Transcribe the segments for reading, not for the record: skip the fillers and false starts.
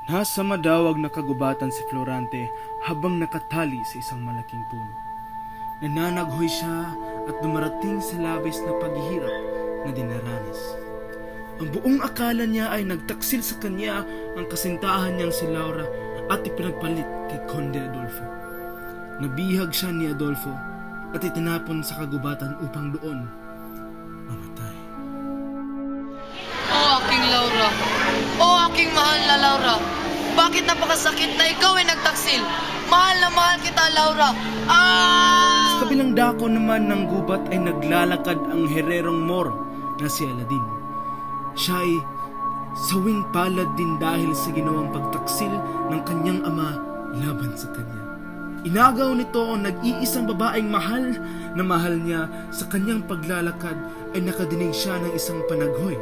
Nasa madawag na kagubatan si Florante habang nakatali sa isang malaking puno. Nananaghoy siya at dumarating sa labis na paghihirap na dinaranas. Ang buong akala niya ay nagtaksil sa kanya ang kasintahan niyang si Laura at ipinagpalit kay Conde Adolfo. Nabihag siya ni Adolfo at itinapon sa kagubatan upang doon mamatay. Oh, aking Laura. Oh, aking mahal na Laura. Bakit napakasakit na ikaw ay nagtaksil? Mahal na mahal kita, Laura. Sa kabilang dako naman ng gubat ay naglalakad ang hererong Moro na si Aladin. Siya ay sawing palad din dahil sa ginawang pagtaksil ng kanyang ama laban sa kanya. Inagaw nito ang nag-iisang babaeng mahal na mahal niya. Sa kanyang paglalakad ay nakadinig siya ng isang panaghoy.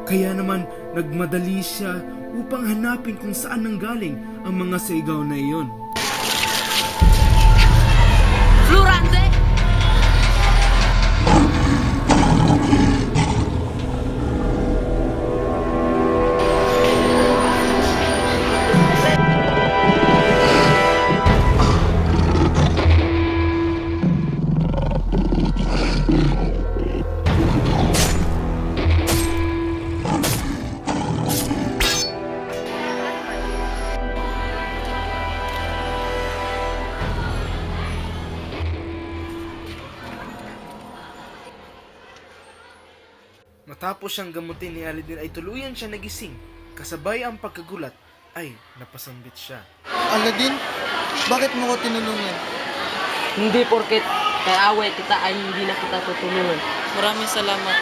Kaya naman nagmadali siya upang hanapin kung saan nanggaling ang mga sigaw na iyon. Florante! Matapos siyang gamutin ni Aladin ay tuluyan siya nagising. Kasabay ang pagkagulat ay napasambit siya. Aladin, bakit mo ko tinulungan? Hindi porket kay away kita ay hindi na kita tutulungan. Maraming salamat.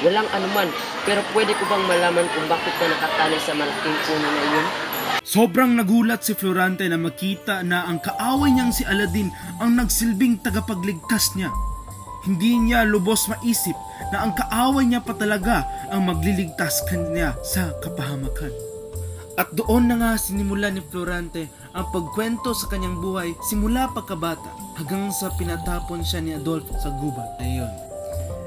Walang anuman, pero pwede ko bang malaman kung bakit ka nakatali sa malaking puno na iyon? Sobrang nagulat si Florante na makita na ang kaaway niyang si Aladin ang nagsilbing tagapagligtas niya. Hindi niya lubos maisip na ang kaaway niya pa talaga ang magliligtas kanya sa kapahamakan. At doon na nga sinimulan ni Florante ang pagkwento sa kanyang buhay simula pagkabata hanggang sa pinatapon siya ni Adolfo sa gubat na iyon.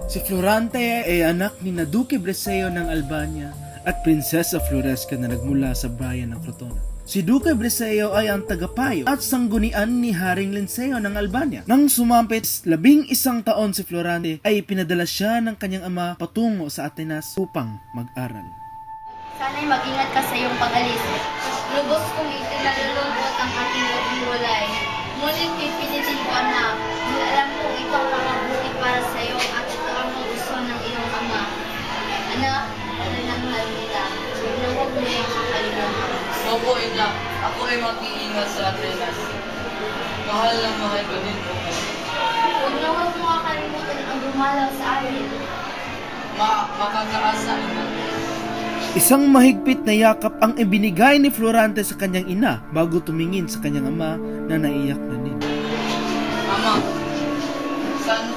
Si Florante ay anak ni Duque Brescio ng Albania at Prinsesa Floresca na nagmula sa bayan ng Crotona. Si Duque Brescio ay ang tagapayo at sanggunian ni Haring Linceo ng Albania. Nang sumampit 11 taon si Florante ay pinadala siya ng kanyang ama patungo sa Atenas upang mag-aral. Sana'y mag-ingat ka sa iyong pag-alis. Lubos kong itinalulungkot ang ating paghiwalay. Ngunit pipilitin ko, anak. Dahil alam kong ito ang mabuti para sa iyo at ito ang gusto ng iyong ama. Anak, mahal kita. Huwag mo iyong kakalimutan. Opo, ina. Ako ay mag-iingat sa Atenas. Mahal na mahal ko din po. Huwag mo kakalimutan ang dumalaw sa amin. Makakaasa, ina. Isang mahigpit na yakap ang ibinigay ni Florante sa kanyang ina bago tumingin sa kanyang ama na naiyak na din. Ama,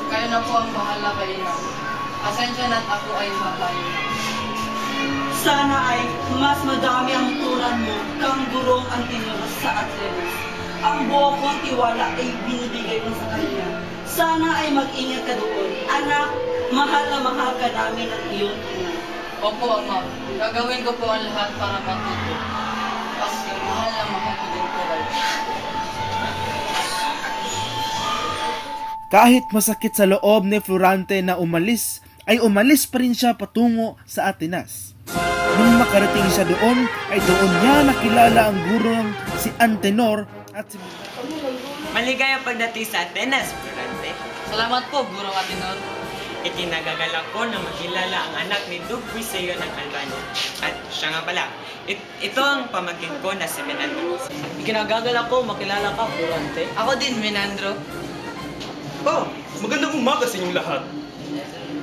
kayo na po ang bahala kay ina. Pasensya na't ako ay mabayo. Sana ay mas madami ang turan mo kang gurong ang tinuras sa Atenas. Ang buo kong tiwala ay binibigay ko sa kanya. Sana ay mag-ingat ka doon. Anak, mahal na mahal ka namin ng iyong ina. Opo, ama. Gagawin ko po ang lahat para matuto. Kasi mahal na mahal ko din po kayo. Kahit masakit sa loob ni Florante na umalis, ay umalis pa rin siya patungo sa Atenas. Nung makarating siya doon, ay doon niya nakilala ang gurong si Antenor at si Maligayang pagdating sa Atenas, Florante. Salamat po, Guro Atenor. Ikinagagalak ko na makilala ang anak ni Duque Brescio ng Albania. At siya nga pala, ito ang pamangkin ko na si Menandro. Ikinagagalak ko makilala ka, Florante. Ako din, Menandro. Magandang umaga sa inyong lahat.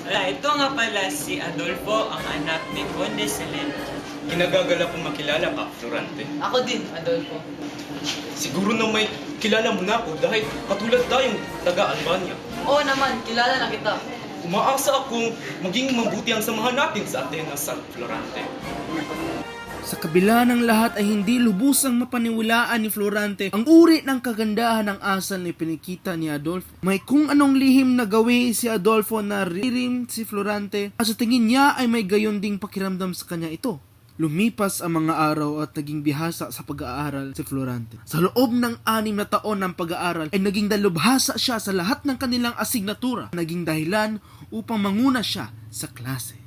Ito nga pala si Adolfo, ang anak ni Conde Salento. Kinagagala kong makilala ka, Florante. Ako din, Adolfo. Siguro na may kilala mo na ako dahil katulad tayong taga-Albania. Oo naman, kilala na kita. Umaasa akong maging mabuti ang samahan natin sa Atenas at Florante. Sa kabila ng lahat ay hindi lubusang mapaniwalaan ni Florante ang uri ng kagandahan ng asal na ipinakita ni Adolfo. May kung anong lihim na gawi si Adolfo na ririm si Florante at sa tingin niya ay may gayon ding pakiramdam sa kanya ito. Lumipas ang mga araw at naging bihasa sa pag-aaral si Florante. Sa loob ng 6 na taon ng pag-aaral ay naging dalubhasa siya sa lahat ng kanilang asignatura. Naging dahilan upang manguna siya sa klase.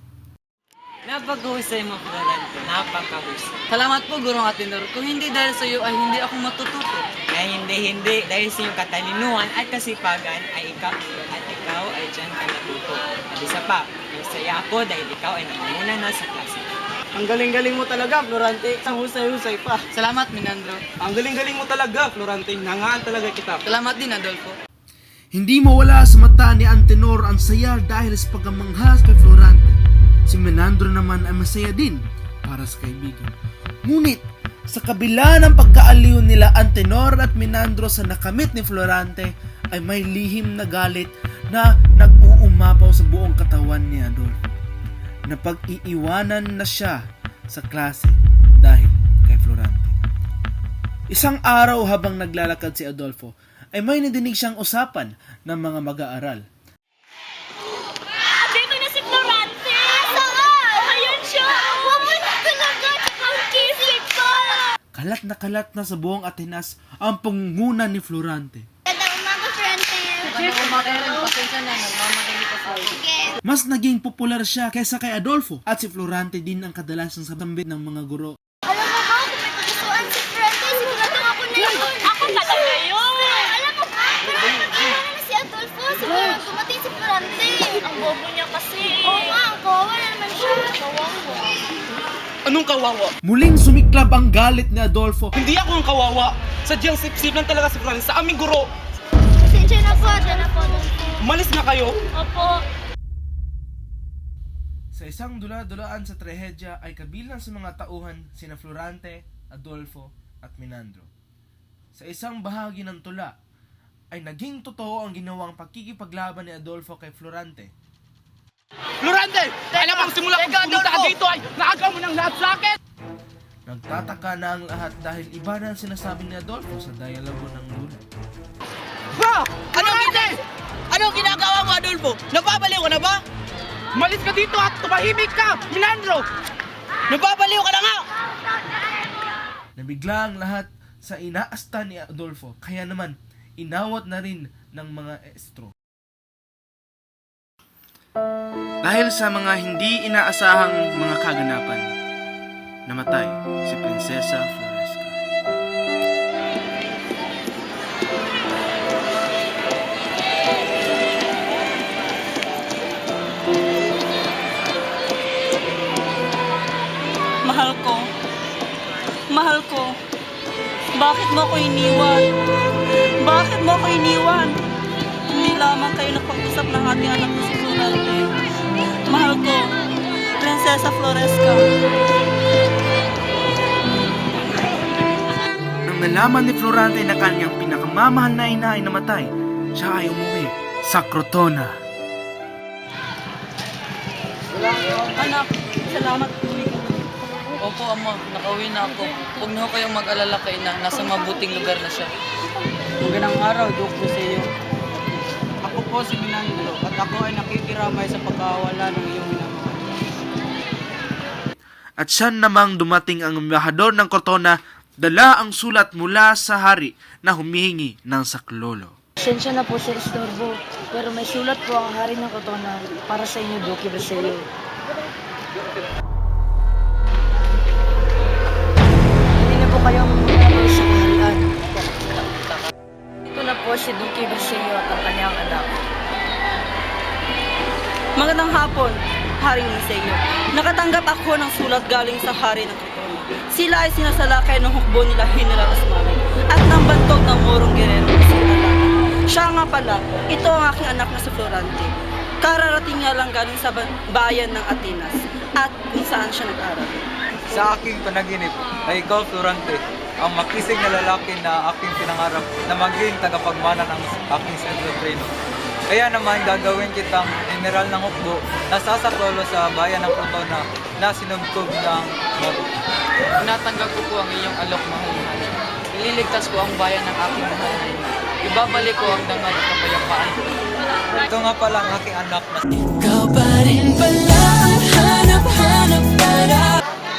Napag-uhusay mo, Florante. Napakahusay. Salamat po, Gurong Atenor. Kung hindi dahil sa iyo ay hindi ako matututo. Ay hindi. Dahil sa iyong katalinuhan at kasipagan ay ikaw ay dyan ka natuto. At isa pa, masaya ako dahil ikaw ay nangunguna na sa klase. Ang galing-galing mo talaga, Florante. Ang husay-husay pa. Salamat, Minandro. Ang galing-galing mo talaga, Florante. Nangaan talaga kita. Salamat din, Adolfo. Hindi mawala sa mata ni Antenor ang saya dahil sa pagkamanghas kay Florante. Si Menandro naman ay masaya din para sa kaibigan. Ngunit, sa kabila ng pagkaaliw nila Antenor at Menandro sa nakamit ni Florante, ay may lihim na galit na nag-uumapaw sa buong katawan ni Adolfo. Napag-iiwanan na siya sa klase dahil kay Florante. Isang araw habang naglalakad si Adolfo, ay may nadinig siyang usapan ng mga mag-aaral. Dito na si Florante! Saan? Ayun siya! Wala talaga! Ang kisig ko! Kalat na sa buong Atenas ang pangunguna ni Florante. Ganda umaga, Florante! Pasensya na, nagmamadali pa sa iyo. Sige. Mas naging popular siya kaysa kay Adolfo at si Florante din ang kadalasang sabambit ng mga guro. Alam mo ba, kung may pagustuhan si Florante, sigurado ako na yun. Ako talaga yun! Alam mo ba, parang nag-iwan na si Adolfo. Siguro dumating si Florante. Ang bobo niya kasi. Oo nga, ang kawawa na naman siya. Kawawa. Anong kawawa? Muling sumiklab ang galit ni Adolfo. Hindi ako ang kawawa. Sadyang sip-sip lang talaga si Florante sa aming guro. Pasensya na po, Adolfo. Malis na kayo. Opo. Sa isang dula-dulaan sa trahedya ay kabilang sa mga tauhan sina Florante, Adolfo at Menandro. Sa isang bahagi ng tula ay naging totoo ang ginawang pakikipaglaban ni Adolfo kay Florante. Florante! Alam mo, simula kong pumunta ka dito ay naagaw mo ng lahat sa akin! Nagtataka na ang lahat dahil iba na ang sinasabi ni Adolfo sa dialogo ng dula. Ha! Anong ginagawa mo, Adolfo? Nababaliw ka na ba? Malis ka dito at tumahimik ka, Minandro! Nababaliw ka na nga! Nabigla ang lahat sa inaasta ni Adolfo, kaya naman inawat na rin ng mga estro. Dahil sa mga hindi inaasahang mga kaganapan, namatay si Prinsesa Floresca. Mahal ko, bakit mo ako iniwan? Bakit mo ako iniwan? Hindi lamang kayo napag-usap ng ating anak na si Florante. Mahal ko, Prinsesa Floresca. Nang nalaman ni Florante na kanyang pinakamamahal na ina ay namatay, siya ay umuwi sa Crotona. Anak, salamat po. Opo, Ama. Nakauwi na ako. Huwag na ho kayong mag-alala kay Ina. Nasa mabuting lugar na siya. Magandang araw, Duk Buseo. Ako po si Minandro at ako ay nakikiramay sa pagkawala ng iyong minamahal. At siya namang dumating ang embahador ng Crotona, dala ang sulat mula sa hari na humihingi ng saklolo. Pasensya na po sa istorbo, pero may sulat po ang hari ng Crotona para sa inyo, Duque Buseo. Hindi na po kayong mumulong sa kaharian. Ito na po si Duque Buseo at ang kanyang anak. Magandang hapon, Haring Liseo. Nakatanggap ako ng sulat galing sa hari ng Crotona. Sila ay sinasalakay ng hukbo nila General Asmani at ng bantog ng Morong Guerrero na si Alana. Siya nga pala, ito ang aking anak na si Florante. Kararating nga lang galing sa bayan ng Atenas at kung saan siya nag-aral. Sa aking panaginip ay ikaw, Florante, ang makisig na lalaki na aking pinangarap na maging tagapagmana ng aking sentro treno. Kaya naman gagawin kitang general ng hukbo na sasaklolo sa bayan ng Crotona na sinubkob ng Moro. Tinatanggap ko po ang iyong alok, mahal na Ina. Ililigtas ko ang bayan ng aking mahal na Ina. Ibabalik ko ang dangal at kapayapaan. Ito nga pala ang aking anak na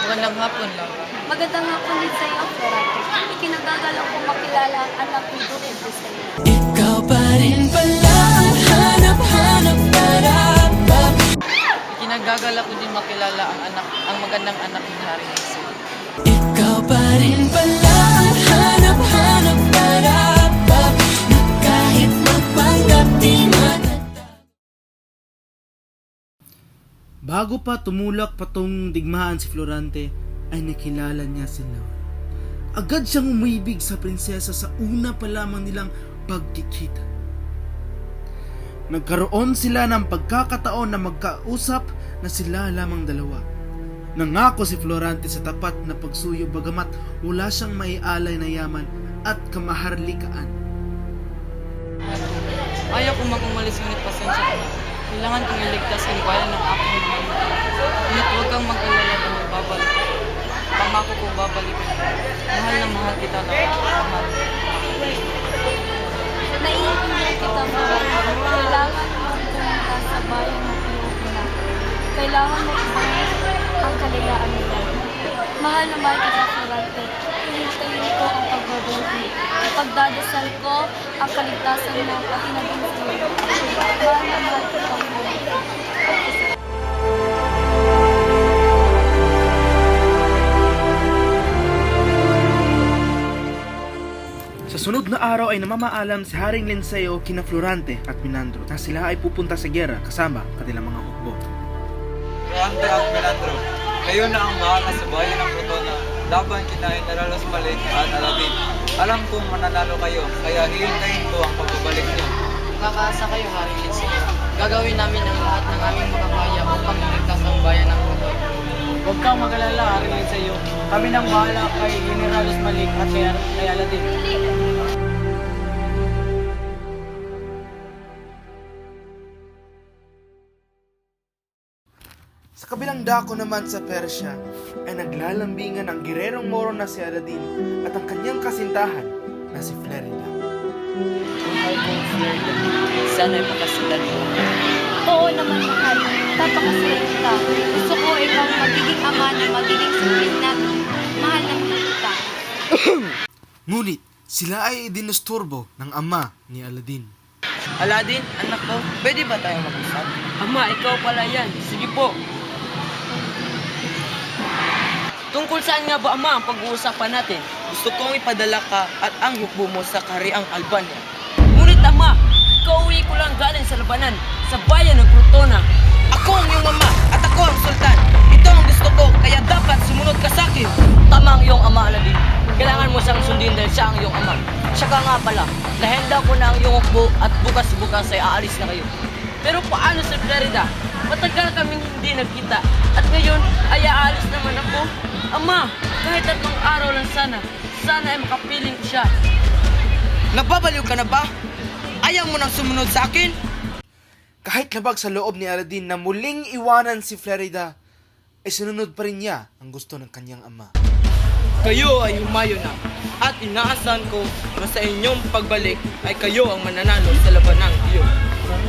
Magandang hapon, Laura. Magandang hapon din sa iyo, Florante. Ikinagagalak ko makilala ang anak ni Duque de sa'yo. Ikinagagala ko din makilala ang magandang anak ni Hari Jose. Bago pa tumulak patong digmaan si Florante, ay nakilala niya si Laura. Agad siyang umibig sa prinsesa sa una pa lamang nilang pagkikita. Nagkaroon sila ng pagkakataon na magkausap na sila lamang dalawa. Nangako si Florante sa tapat na pagsuyo bagamat wala siyang maialay na yaman at kamaharlikaan. Ayaw ko mag-umalis ngunit pasensya ka na. Kailangan kong iligtas ang bayan ng aking mga. Ngunit huwag kang mag-alala dahil babalik. Pangako ko babalik. Mahal na mahal kita na mahal. Naiintindihan kita, Florante. Kailangan mo pumunta sa bayan ng Pilipinas. Kailangan mo ibalik ang kalayaan nila. Mahal na mahal kita, Florante. Hihintayin ko ang pagbabalik. Ipagdadasal ko ang kaligtasan ng patinagin sa iyo. Mahal na mahal kita, Florante. Sa sunod na araw ay namamaalam si Haring Linceo kina Florante at Menandro na sila ay pupunta sa giyera kasama kanilang mga hukbo. Florante at Menandro, kayo na ang bahala sa bayan ng Crotona laban kina General Osmalik at Aladin. Alam kong mananalo kayo, kaya hihintayin ko ang pagbabalik niyo. Kakaasa kayo, Hari Jose. Gagawin namin ang lahat ng aming mga kaya upang iligtas ang bayan ng Crotona. Huwag kang mag-alala, Haring sa iyo. Kami nang bahala kay General Malik at kay Aladin. Sa kabilang dako naman sa Persya ay naglalambingan ang girerong Moro na si Aladin at ang kanyang kasintahan na si Flerida. Mahal kong Florida, sana'y makasilan mo. Oo naman, mahal. Papakasaya kita. Gusto ko ikaw magiging ama na magiging sulit namin. Mahal na mahal kita. Ngunit sila ay dinusturbo ng ama ni Aladin. Aladin, anak ko, pwede ba tayo mag-usap? Ama, ikaw pala yan. Sige po. Tungkol saan nga ba, Ama, ang pag-uusapan natin? Gusto kong ipadala ka at ang hukbo mo sa Kahariang Albania. Ngunit, Ama, kauwi ko lang galing sa labanan, sa bayan ng Crotona. Ako ang iyong ama at ako ang sultan. Ito ang gusto ko, kaya dapat sumunod ka sa akin. Tama ang iyong ama, Aladin. Kailangan mo siyang sundin dahil siya ang iyong ama. Siya ka nga pala, nahenda ko na ang iyong hukbo at bukas-bukas ay aalis na kayo. Pero paano sa Florida? Matagal kaming hindi nagkita at ngayon ay aalis naman ako. Ama, kahit 3 araw lang sana ay makapiling ko siya. Nagbabaliw ka na ba? Ayaw mo nang sumunod sa akin? Kahit labag sa loob ni Aladin na muling iwanan si Flerida, ay sinunod pa rin niya ang gusto ng kanyang ama. Kayo ay humayo na at inaasahan ko na sa inyong pagbalik ay kayo ang mananalo sa labanang iyon.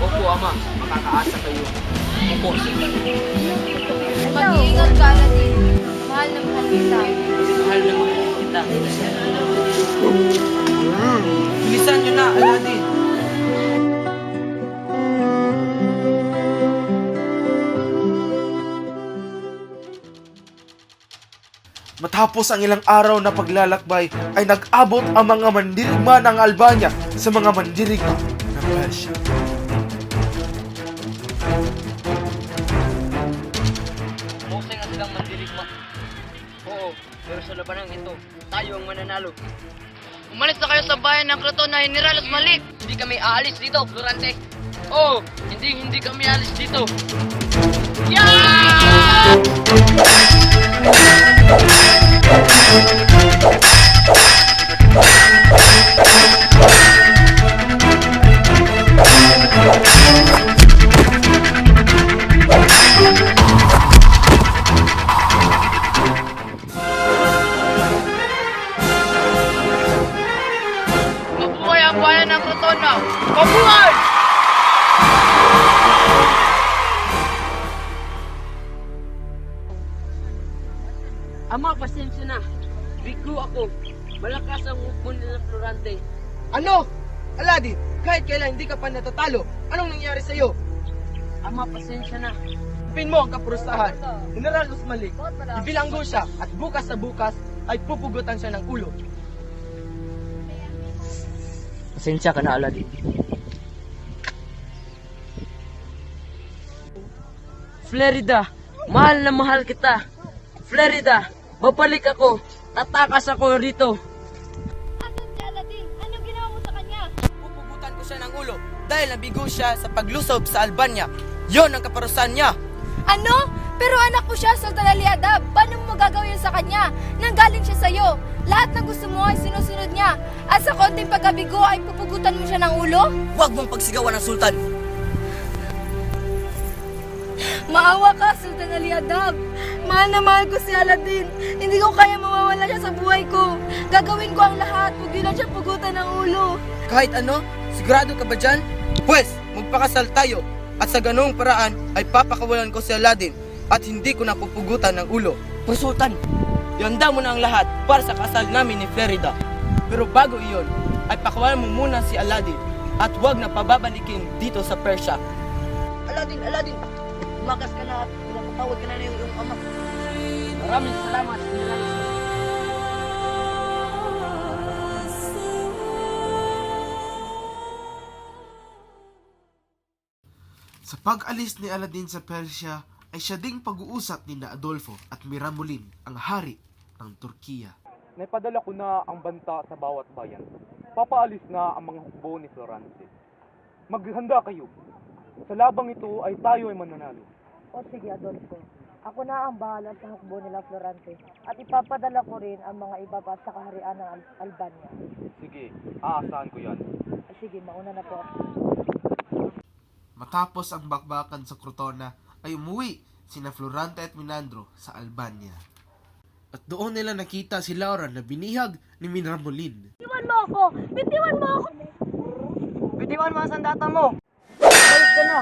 Opo, Ama, makakaasa kayo. Opo, sultan. Mag-iingat ka, Aladin. Mahal na mahal kita. Mahal na mahal kita. Bilisan nyo na, Aladin. Matapos ang ilang araw na paglalakbay ay nag-abot ang mga mandirigma ng Albania sa mga mandirigma ng Persya. Musay nga silang mandirigma. Oo, pero sa labanang ito, tayo ang mananalo. Umalis na kayo sa bayan ng Crotona, General Osmalik. Hindi kami aalis dito, Florante. Oo, hindi kami aalis dito. Mabuhay ang bayan ng Crotona! Mabuhay! Ama, pasensya na. Bigo ako. Malakas ang hukbo nila Florante. Ano? Aladdin, kahit kailan hindi ka pa natatalo. Anong nangyari sa'yo? Ama, pasensya na. Pin mo ang kapurusahan. General Usmalik, ibilanggo siya at bukas sa bukas ay pupugutan siya ng ulo. Pasensya ka na, Aladdin. Florida, mahal na mahal kita. Florida, babalik ako. Tatakas ako rito. Asan si Aladdin? Anong ginawa mo sa kanya? Pupugutan ko siya ng ulo dahil nabigo siya sa paglusob sa Albania. Yon ang kaparusahan niya. Ano? Pero anak mo siya, Sultan Aliadab. Paano mo magagawa yun sa kanya? Nanggaling siya sa'yo. Lahat ng gusto mo ay sinusunod niya. At sa konting pagkabigo ay pupugutan mo siya ng ulo? Huwag mong pagsigawan ng sultan. Maawa ka, Sultan Aliadab. Mahal na mahal ko si Aladdin. Hindi ko kaya mawawala siya sa buhay ko. Gagawin ko ang lahat. Huwag lang siya pugutan ng ulo. Kahit ano, sigurado ka ba dyan? Pwes, magpakasal tayo. At sa ganung paraan ay papakawalan ko si Aladdin at hindi ko napupugutan ng ulo. Pero Sultan, ihanda mo na ang lahat para sa kasal namin ni Florida. Pero bago iyon, ay pakawalan mo muna si Aladdin at huwag na pababalikin dito sa Persia. Aladdin, Aladdin. Tumakas ka na at pinapatawad ka na ng iyong ama. Maraming salamat, General Usmalik. Sa pag-alis ni Aladdin sa Persia ay siya ding pag-uusap ni na Adolfo at Miramulin, ang hari ng Turkiya. Naipadala ko na ang banta sa bawat bayan. Papaalis na ang mga hukbo ni Florante. Maghanda kayo. Sa labang ito ay tayo ay mananalo. O sige, Adolfo. Ako na ang bahala sa hukbo nila Florante at ipapadala ko rin ang mga iba pa sa kaharian ng Albania. Sige, aasahan ko yan. Ay, sige, mauna na po ako. Matapos ang bakbakan sa Crotona ay umuwi sina Florante at Minandro sa Albania. At doon nila nakita si Laura na binihag ni Miramulin. Bitiwan mo ako! Bitiwan mo ako! Bitiwan mo ang sandata mo! Balik ka na!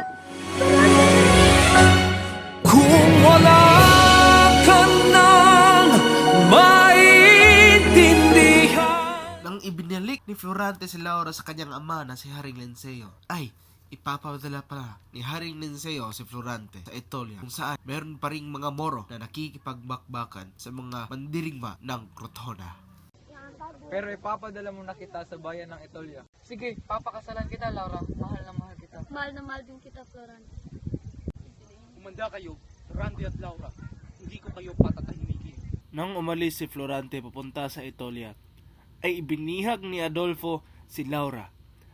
Kung wala ka nang maintindihan. Nang ibinalik ni Florante si Laura sa kanyang ama na si Haring Linceo, ay ipapadala pala ni Haring Linceo si Florante sa Etolia, kung saan meron pa ring mga Moro na nakikipagbakbakan sa mga mandirigma ng Crotona. Pero ipapadala mo na kita sa bayan ng Etolia. Sige, papakasalan kita, Laura. Mahal na mahal kita. Mahal na mahal din kita, Florante. Umanda kayo, Florante at Laura. Hindi ko kayo patatahimikin. Nang umalis si Florante papunta sa Etolia, ay ibinihag ni Adolfo si Laura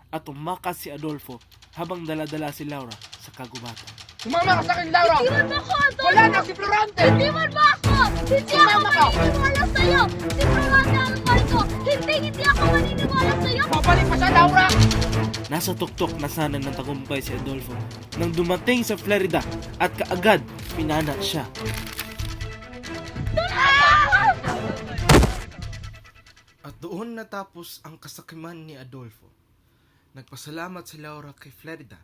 at umakas si Adolfo habang daladala si Laura sa kagubatan. Sumama ka sa akin, Laura! Bitiwan mo ako, Adolfo! Wala na si Florante! Bitiwan mo ako! Hindi ako maniniwala sa'yo! Si Florante ang mahal ko! Hindi ako maniniwala sa'yo! Babalik pa siya, Laura! Nasa tuktok na sana ng tagumpay si Adolfo nang dumating sa Florida at kaagad pinana siya. At doon natapos ang kasakiman ni Adolfo. Nagpasalamat si Laura kay Florida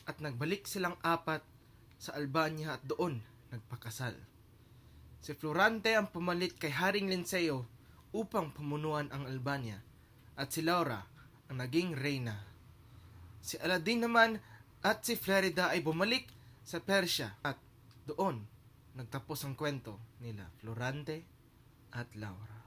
at nagbalik silang apat sa Albania at doon nagpakasal. Si Florante ang pumalit kay Haring Linceo upang pamunuan ang Albania at si Laura ang naging reyna. Si Aladdin naman at si Florida ay bumalik sa Persia at doon nagtapos ang kwento nila Florante at Laura.